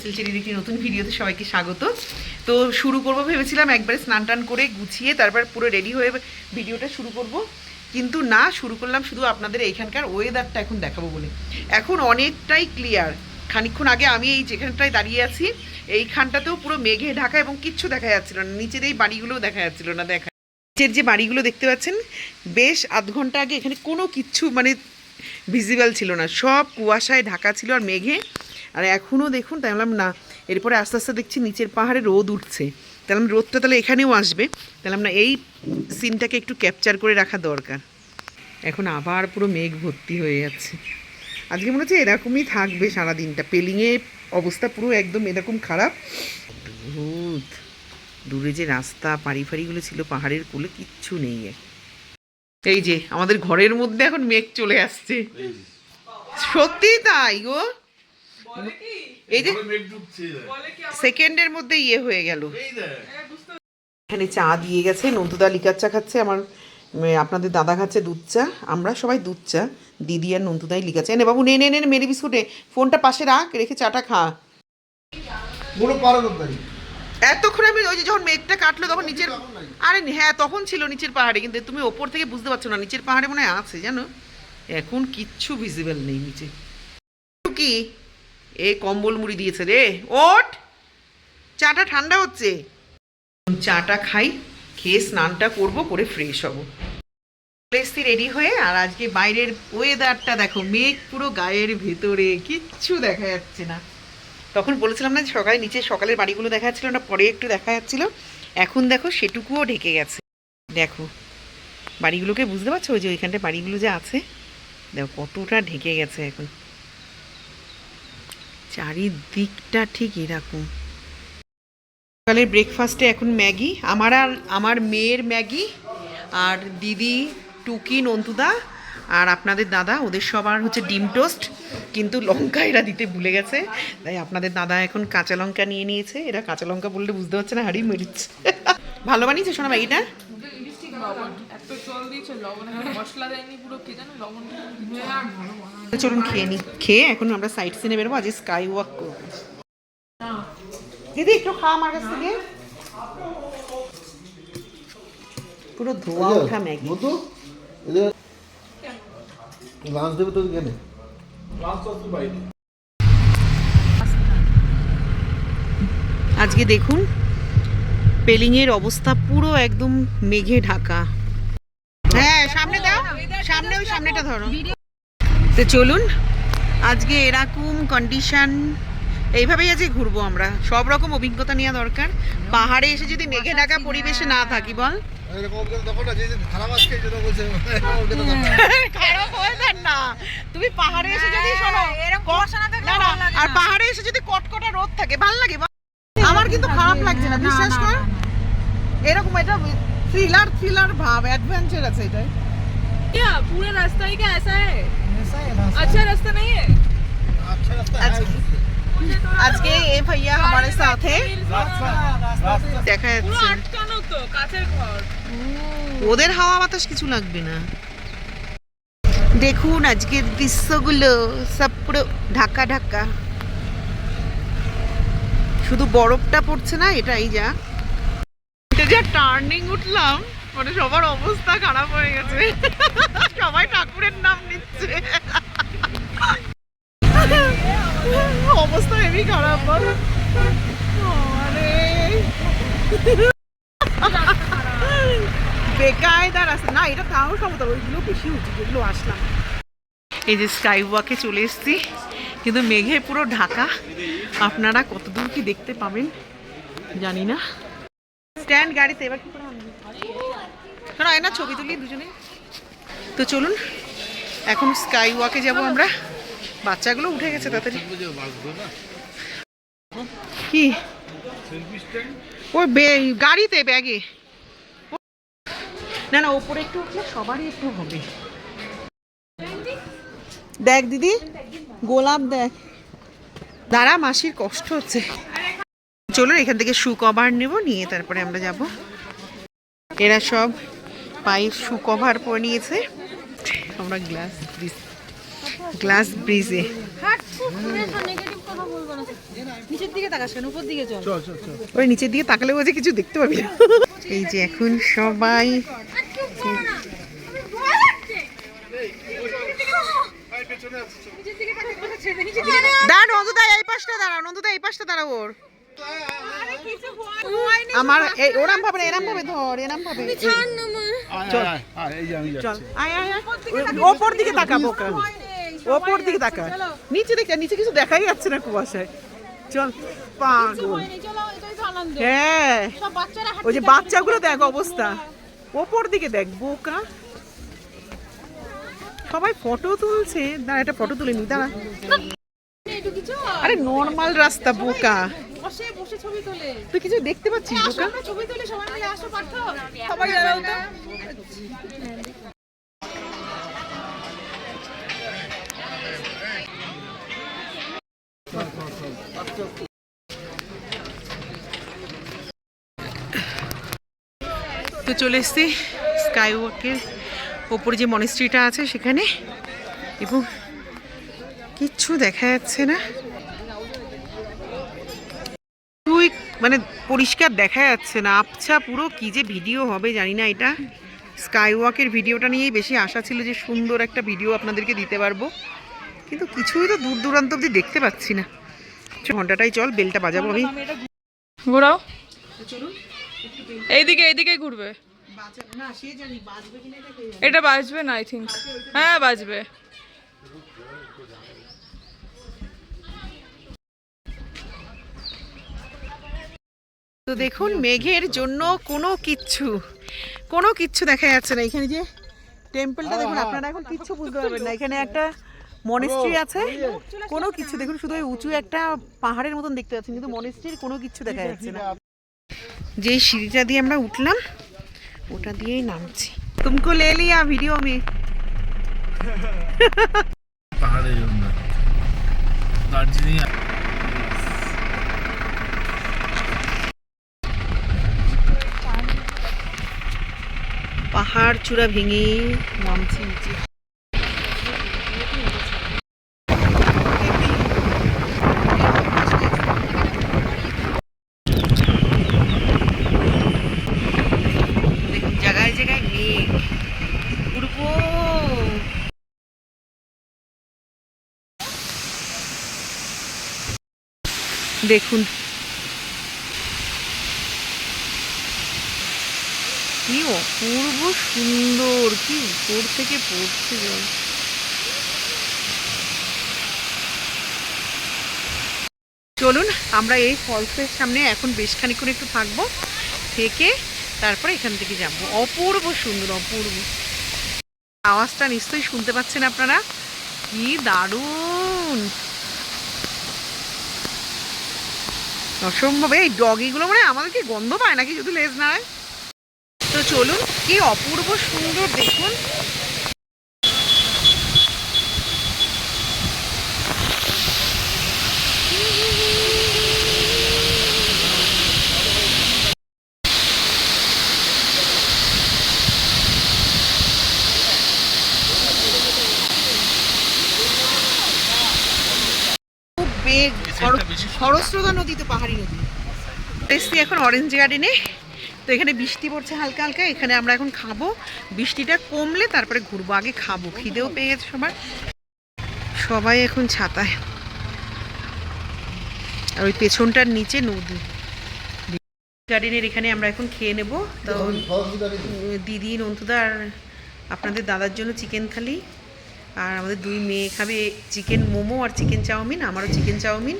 এসএলসির একটি নতুন ভিডিওতে সবাইকে স্বাগত। তো শুরু করব ভেবেছিলাম একবারে স্নান টান করে গুছিয়ে তারপর পুরো রেডি হয়ে ভিডিওটা শুরু করব, কিন্তু না, শুরু করলাম শুধু আপনাদের এইখানকার ওয়েদারটা এখন দেখাবো বলে। এখন অনেকটাই ক্লিয়ার। খানিকক্ষণ আগে আমি এই যেখানটায় দাঁড়িয়ে আছি এইখানটাতেও পুরো মেঘে ঢাকা এবং কিচ্ছু দেখা যাচ্ছিল না, নিচের এই বাড়িগুলোও দেখা যাচ্ছিল না। নিচের যে বাড়িগুলো দেখতে পাচ্ছেন বেশ আধ ঘন্টা আগে এখানে কোনো কিচ্ছু মানে ভিজিবল ছিল না, সব কুয়াশায় ঢাকা ছিল আর মেঘে। আর এখনও দেখুন, তাই বললাম না, এরপরে আস্তে আস্তে দেখছি নিচের পাহাড়ে রোদ উঠছে, তাহলে রোদটা তাহলে এখানেও আসবে, তাহলে না এই সিনটাকে একটু ক্যাপচার করে রাখা দরকার। এখন আবার পুরো মেঘ ভর্তি হয়ে যাচ্ছে। আজকে মনে হচ্ছে এরকমই থাকবে সারাদিনটা। পেলিংয়ে অবস্থা পুরো একদম এরকম খারাপ। রোদ, দূরে যে রাস্তা পাড়ি ফাড়িগুলো ছিল পাহাড়ের কোলে কিচ্ছু নেই। এই যে আমাদের ঘরের মধ্যে এখন মেঘ চলে আসছে, সত্যি তাই গো। এই যে সেকেন্ডের মধ্যে ইয়ে হয়ে গেল। এখানে চা দিয়ে গেছে, নন্তুদা লিকার চা খাচ্ছে, আমার আপনাদের দাদা খাচ্ছে দুধ চা, আমরা সবাই দুধ চা, দিদি আর নন্তুদাই লিকার চা। এনে বাবু নে নে নে মেরি বিস্কুটে, ফোনটা পাশে রাখ, রেখে চাটা খা। এতক্ষণ আমি ওই যে যখন মেঘটা কাটলো তখন নিচের, আরে হ্যাঁ তখন ছিল নিচের পাহাড়ে, কিন্তু তুমি ওপর থেকে বুঝতে পারছো না, নিচের পাহাড়ে মনে হয় আছে জানো, এখন কিচ্ছু ভিজিবল নেই নিচে। কি এ কম্বল মুড়ি দিয়েছে রে, ওঠ, চাটা ঠান্ডা হচ্ছে। চাটা খাই, খেয়ে স্নানটা করব, করে ফ্রেশ হব। এসছি রেডি হয়ে। আর আজকে বাইরের ওয়েদারটা দেখো, মেঘ পুরো গায়ের ভেতরে, কিচ্ছু দেখা যাচ্ছে না। তখন বলেছিলাম না সকালে নিচে সকালের বাড়িগুলো দেখা যাচ্ছিল না, পরে একটু দেখা যাচ্ছিল, এখন দেখো সেটুকুও ঢেকে গেছে। দেখো বাড়িগুলোকে বুঝতে পারছো, ওই যে ওইখানটায় বাড়িগুলো যে আছে দেখো কতটা ঢেকে গেছে এখন, চারিদিকটা ঠিক এরকম। সকালের ব্রেকফাস্টে এখন ম্যাগি, আমার আর আমার মেয়ের ম্যাগি, আর দিদি, টুকি, নন্তুদা আর আপনাদের দাদা, ওদের সবার হচ্ছে ডিম টোস্ট, কিন্তু লঙ্কা এরা দিতে ভুলে গেছে, তাই আপনাদের দাদা এখন কাঁচা লঙ্কা নিয়ে নিয়েছে। এরা কাঁচা লঙ্কা বললে বুঝতে পারছে না, হাড়ি মরিচ। ভালো বানিয়েছে শোনা ম্যাগিটা। চলুন খেয়ে নি, খেয়ে এখন আমরা সাইড সিনে বেরোবো, আজ স্কাই ওয়াক করবো। দিদি একটু খাওয়া আমার কাছ থেকে, পুরো ধোয়া ওঠা ম্যাগি। আজকে দেখুন পেলিংয়ের অবস্থা পুরো একদম মেঘে ঢাকা। হ্যাঁ সামনে দাও, সামনে ওই সামনেটা ধরো। তো চলুন, আজকে এরকম কন্ডিশন, এইভাবেই আজকে ঘুরবো আমরা। সব রকম অভিজ্ঞতা নেওয়া দরকার। পাহাড়ে এসে যদি মেঘে ঢাকা পরিবেশে না থাকি, বল খারাপ ওয়েদার না, তুমি পাহাড়ে এসে যদি শোনো আর পাহাড়ে এসে যদি কটকটা রোদ থাকে ভাল লাগে, আমার কিন্তু খারাপ লাগছে না, বিশ্বাস কর। এরকম এটা থ্রিলার থ্রিলার ভাব, অ্যাডভেঞ্চার আছে এটাই। क्या पूरा रास्ता ही क्या ऐसा है? अच्छा रास्ता नहीं है? अच्छा रास्ता है। আজকে এ ভাইয়া हमारे साथ है, দেখা পুরো যাচ্ছে আটকানো তো, কাছের ঘর। ওদের হাওয়া বাতাস কিছু লাগবে না। দেখুন আজকের দৃশ্যগুলো সব পুরো ঢাকা ঢাকা, শুধু বরফটা পড়ছে না, এটাই যা। এটা যা টার্নিং উঠলাম, মানে সবার অবস্থা খারাপ হয়ে গেছে, সবাই ঠাকুরের নাম নিচ্ছে, অবস্থা হেবি খারাপ। আরে বেকায়দার আছে না, এটা তাও সমতল, ওইগুলো বেশি উঁচু যেগুলো আসলাম। এই যে স্কাই ওয়াকে চলে এসেছি, কিন্তু মেঘে পুরো ঢাকা, আপনারা কতদূর কি দেখতে পাবেন জানি না। স্ট্যান্ড গাড়িতে এবার কি করে আনবি, শোনো না ছবি তুলি দুজনে। তো চলুন এখন স্কাই ওয়াকে যাব আমরা। বাচ্চাগুলো উঠে গেছে তাড়াতাড়ি। কি ওই গাড়িতে ব্যাগে, না না ওপরে একটু উঠলে সবারই একটু হবে। দেখ দিদি গোলাপ দেখ, দাঁড়া মাসির কষ্ট হচ্ছে। চলুন এখান থেকে শু কভার নেব, নিয়ে তারপরে আমরা যাব। এরা সব পায়ে শু কভার পরে নিয়েছে, আমরা গ্লাস ব্রিজে। কথা বলবো না নিচের দিকে তাকাস কেন উপর দিকে চল চল চল চল ওই নিচের দিকে তাকালে বোঝে কিছু দেখতে পাবি না। এই যে এখন সবাই দাঁড়া নন্দুদা এই পাশটা দাঁড়া, নন্দুদা এই পাশটা দাঁড়া ওর। আমার ওরাম ভাবে না, এরাম ভাবে ধর, এরাম ভাবে। চল এই যে আমি চল যাচ্ছি আয় আয় আয়। ওপর দিকে তাকা বোকা, ওপর দিকে তাকা। নিচে দেখে, নিচে কিছু দেখাই যাচ্ছে না কুয়াশায়। চল পাগল। হ্যাঁ ওই যে বাচ্চাগুলো দেখ অবস্থা, ওপর দিকে দেখ বোকা। সবাই ফটো তুলছে, দাঁড়া একটা ফটো তুলে নি, দাঁড়া। আরে নর্মাল রাস্তা বোকা, বসে বসে ছবি তোলে তুই কিছু দেখতে পাচ্ছিস বোকা? আমরা ছবি তুলে সবাই মিলে আসো পার্থ সবাই দাঁড়াও তো তো চলে এসছি স্কাই ওয়াকের ওপরে যে মনেস্ট্রিটা আছে সেখানে, এবং কিচ্ছু দেখা যাচ্ছে না, তুই মানে পরিষ্কার দেখা যাচ্ছে না, আবছা পুরো। কি যে ভিডিও হবে জানি না। এটা স্কাই ওয়াকের ভিডিওটা নিয়েই বেশি আশা ছিল যে সুন্দর একটা ভিডিও আপনাদেরকে দিতে পারবো, কিন্তু কিছুই তো দূর দূরান্ত অব্দি দেখতে পাচ্ছি না। ঘন্টাটাই চল, বেলটা বাজাবো আমি। ঘোরাও এইদিকে এইদিকে ঘুরবে এটা বাজবে না আই থিঙ্ক হ্যাঁ বাজবে তো দেখুন মেঘের জন্য কোনো কিচ্ছু দেখা যাচ্ছে না। এখানে যে টেম্পলটা দেখুন, আপনারা এখন কিচ্ছু বুঝতে পারবেন না। এখানে একটা মনেস্ট্রি আছে, কোনো কিছু দেখুন, শুধু ওই উঁচু একটা পাহাড়ের মতন দেখতে পাচ্ছেন, কিন্তু মনেস্ট্রির কোনো কিছু দেখা যাচ্ছে না। যেই সিঁড়িটা দিয়ে আমরা উঠলাম ওটা দিয়েই নামছি। তুমকো লে লিয়া ভিডিও মে। পাহাড়ের জন্য দার্জিলিং পাহাড় চূড়া ভেঙে নামছি নিচে। দেখুন জায়গায় জায়গায় মেঘ, উড়বো। দেখুন কি অপূর্ব সুন্দর, কি উপর থেকে পড়ছে জল। চলুন আমরা এই ফলসের সামনে এখন বেশ খানিক্ষণ একটু থাকবো, থেকে তারপরে এখান থেকে যাব। অপূর্ব সুন্দর, অপূর্ব। আওয়াজটা নিশ্চয়ই শুনতে পাচ্ছেন আপনারা, কি দারুণ, অসম্ভব। এই ডগিগুলো মানে আমাদেরকে গন্ধ পায় নাকি যদি লেজ নাড়ায়। তো চলুন, কি অপূর্ব সুন্দর দেখুন। খুব বেগ, খরস্রোতা নদী তো পাহাড়ি নদী। এসছি এখন অরেঞ্জ গার্ডেনে। তো এখানে বৃষ্টি পড়ছে হালকা হালকা, এখানে আমরা এখন খাবো, বৃষ্টিটা কমলে তারপরে ঘুরবো, আগে খাবো, খিদেও পেয়ে গেছে সবার। সবাই এখন ছাতায়, আর ওই পেছনটার নিচে নদী। গার্ডেনের এখানে আমরা এখন খেয়ে নেব। তো দিদি, নন্তুদা আর আপনাদের দাদার জন্য চিকেন থালি, আর আমাদের দুই মেয়ে খাবে চিকেন মোমো আর চিকেন চাউমিন, আমারও চিকেন চাউমিন।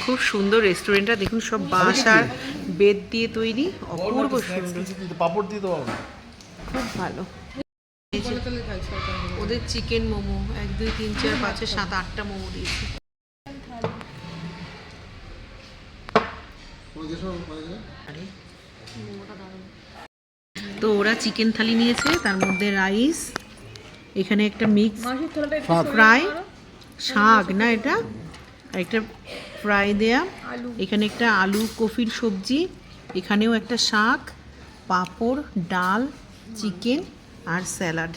খুব সুন্দর রেস্টুরেন্টটা দেখুন, সব বাঁশ আর বেত দিয়ে তৈরি, অপূর্ব সুন্দর, পাপড় দিয়ে দেবো খুব ভালো। ওদের চিকেন মোমো 1 2 3 4 5 6 7 8টা মোমো দিয়েছে। তো ওরা চিকেন থালি নিয়েছে, তার মধ্যে রাইস, এখানে একটা মিক্স ফ্রাই, শাক না এটা, আর একটা ফ্রাই দেয়া, এখানে একটা আলু কফির সবজি, এখানেও একটা শাক, পাঁপড়, ডাল, চিকেন আর স্যালাড।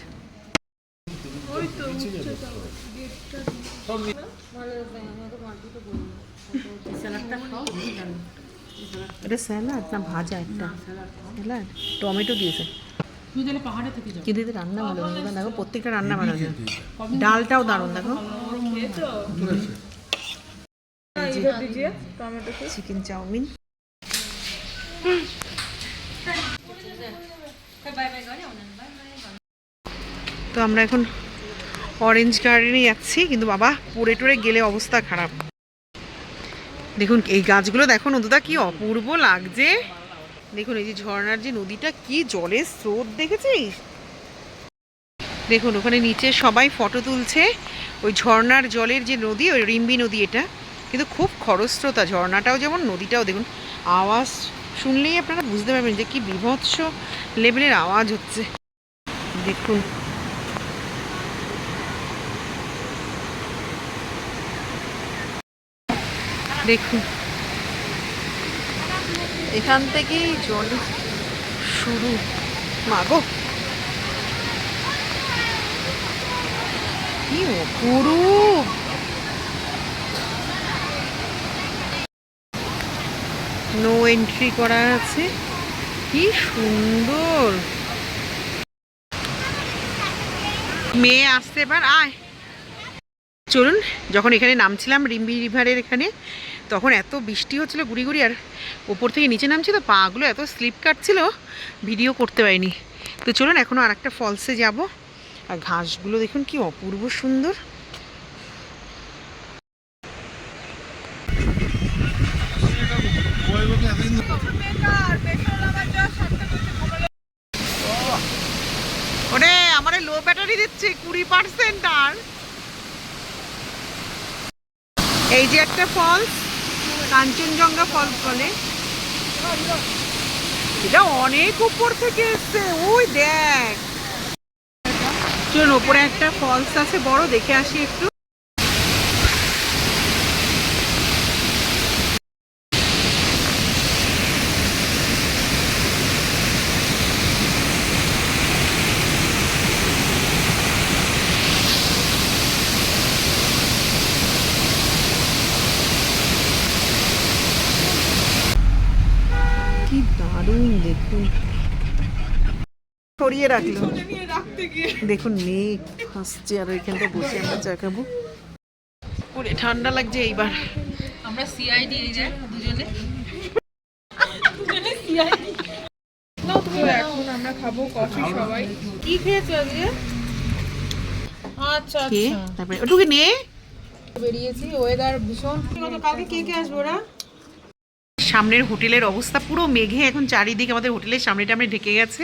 এটা স্যালাড না ভাজা একটা স্যালাড টমেটো দিয়েছে কিন্তু এদের রান্না ভালো লাগে দেখো প্রত্যেকটা রান্না ভালো লাগে ডালটাও দারুণ দেখো চিকেন চাউমিন তো আমরা এখন অরেঞ্জ গার্ডেনে যাচ্ছি কিন্তু বাবা পড়ে টরে গেলে অবস্থা খারাপ দেখুন এই গাছগুলো দেখো নদীটা কি অপূর্ব লাগছে দেখুন এই যে ঝর্ণার যে নদীটা কি জলের স্রোত দেখেছিস দেখুন ওখানে নিচে সবাই ফটো তুলছে ওই ঝর্ণার জলের যে নদী ওই রিম্বি নদী এটা কিন্তু খুব খরস্রোতা ঝর্ণাটাও যেমন নদীটাও দেখুন আওয়াজ শুনলেই আপনারা বুঝতে পারবেন যে কি বীভৎস লেভেলের আওয়াজ হচ্ছে দেখুন দেখুন এখান থেকেই জল শুরু মাগো কি অপরূপ নো এন্ট্রি করা আছে কি সুন্দর মেয়ে আসতে এবার আয় চলুন যখন এখানে নামছিলাম রিম্বি রিভারের এখানে তখন এত বৃষ্টি হচ্ছিল গুড়ি গুড়ি আর ওপর থেকে নিচে নামছি তো পাগুলো এত স্লিপ কাটছিল ভিডিও করতে পারিনি তো চলুন এখনও আর একটা ফলসে যাব আর ঘাসগুলো দেখুন কি অপূর্ব সুন্দর ওরে আমার লো ব্যাটারি দিচ্ছে 20% আর এই যে একটা ফলস কাঞ্চনজঙ্ঘা ফলস বলে এটা অনেক উপর থেকে এসছে ওই দেখ চলুন ওপরে একটা ফলস আছে বড় দেখে আসি একটু কি দারুণ দেখুন সরিয়ে রাখলো দেখুন মেঘ হাসছে আর ওইখানটা বসে আমরা চা খাবো ওরে ঠান্ডা লাগছে এইবার আমরা সিআইডি এই যে দুজনে এখন আমরা খাবো কফি সবাই কি খেয়েছো আজকে আচ্ছা কে আচ্ছা তারপরে ওটুকু নে বেরিয়েছি ওয়েদার ভীষণ কালকে কে কে আসবে ওরা সামনের হোটেলের অবস্থা পুরো মেঘে এখন চারিদিকে আমাদের হোটেলের সামনেটা আমরা ঢেকে গেছে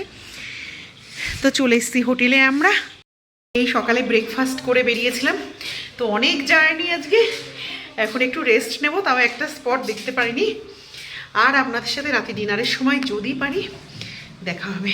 তো চলে এসেছি হোটেলে আমরা এই সকালে ব্রেকফাস্ট করে বেরিয়েছিলাম তো অনেক জার্নি আজকে এখন একটু রেস্ট নেব তাও একটা স্পট দেখতে পারিনি আর আপনাদের সাথে রাতে ডিনারের সময় যদি পারি দেখা হবে